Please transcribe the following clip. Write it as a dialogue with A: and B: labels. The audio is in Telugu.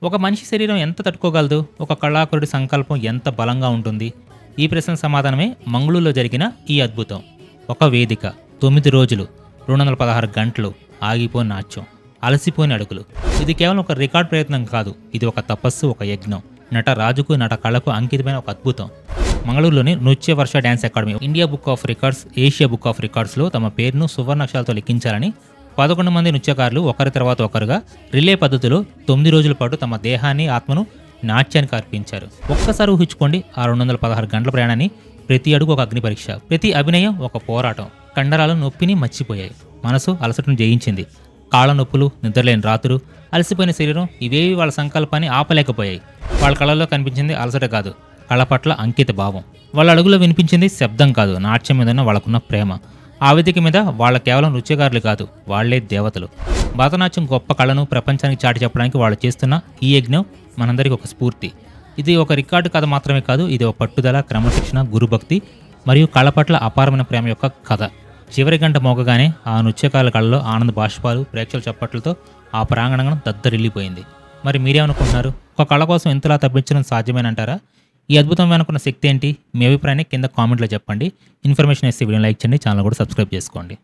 A: ఒక మనిషి శరీరం ఎంత తట్టుకోగలదు? ఒక కళాకారుడి సంకల్పం ఎంత బలంగా ఉంటుంది? ఈ ప్రశ్న సమాధానమే మంగళూరులో జరిగిన ఈ అద్భుతం. ఒక వేదిక, 9 రోజులు, 216 గంటలు, ఆగిపోని నాట్యం, అలసిపోని అడుగులు. ఇది కేవలం ఒక రికార్డ్ ప్రయత్నం కాదు, ఇది ఒక తపస్సు, ఒక యజ్ఞం. నట రాజుకు, నట కళకు అంకితమైన ఒక అద్భుతం. మంగళూరులోని Nritya Varsha dance academy India book of records, Asia book of రికార్డ్స్లో తమ పేరును సువర్ణాక్షరాలతో లిఖించాలని 11 మంది నృత్యకారులు ఒకరి తర్వాత ఒకరుగా రిలే పద్ధతిలో 9 రోజుల పాటు తమ దేహాన్ని, ఆత్మను నాట్యానికి అర్పించారు. ఒక్కసారి ఊహించుకోండి ఆ 216 గంటల ప్రయాణాన్ని. ప్రతి అడుగు ఒక అగ్ని పరీక్ష, ప్రతి అభినయం ఒక పోరాటం. కండరాల నొప్పిని మర్చిపోయాయి, మనసు అలసటను జయించింది. కాళ్ళ నొప్పులు, నిద్రలేని రాత్రులు, అలసిపోయిన శరీరం ఇవేవి వాళ్ళ సంకల్పాన్ని ఆపలేకపోయాయి. వాళ్ళ కళల్లో కనిపించింది అలసట కాదు, కళ పట్ల అంకిత భావం. వాళ్ళ అడుగులో వినిపించింది శబ్దం కాదు, నాట్యం మీద వాళ్ళకున్న ప్రేమ. ఆ వేదిక మీద వాళ్ళ కేవలం నృత్యకారులు కాదు, వాళ్లే దేవతలు. భరతనాట్యం గొప్ప కళను ప్రపంచానికి చాటి చెప్పడానికి వాళ్ళు చేస్తున్న ఈ యజ్ఞం మనందరికీ ఒక స్ఫూర్తి. ఇది ఒక రికార్డు కథ మాత్రమే కాదు, ఇది ఒక పట్టుదల, క్రమశిక్షణ, గురుభక్తి మరియు కళ పట్ల అపారమైన ప్రేమ యొక్క కథ. చివరి గంట మోగగానే ఆ నృత్యకారుల కళలో ఆనంద బాష్పాలు, ప్రేక్షకుల చప్పట్లతో ఆ ప్రాంగణం దద్దరిల్లిపోయింది. మరి మీరేమనుకుంటున్నారు? ఒక కళ కోసం ఇంతలా తప్పించడం సాధ్యమేనంటారా? ఈ అద్భుతం వెనుకున్న శక్తి ఏంటి? మీ అభిప్రాయాన్ని కింద కామెంట్లో చెప్పండి. ఇన్ఫర్మేషన్ ఇస్తే వీడియో లైక్ చేయండి, ఛానల్ కూడా సబ్స్క్రైబ్ చేసుకోండి.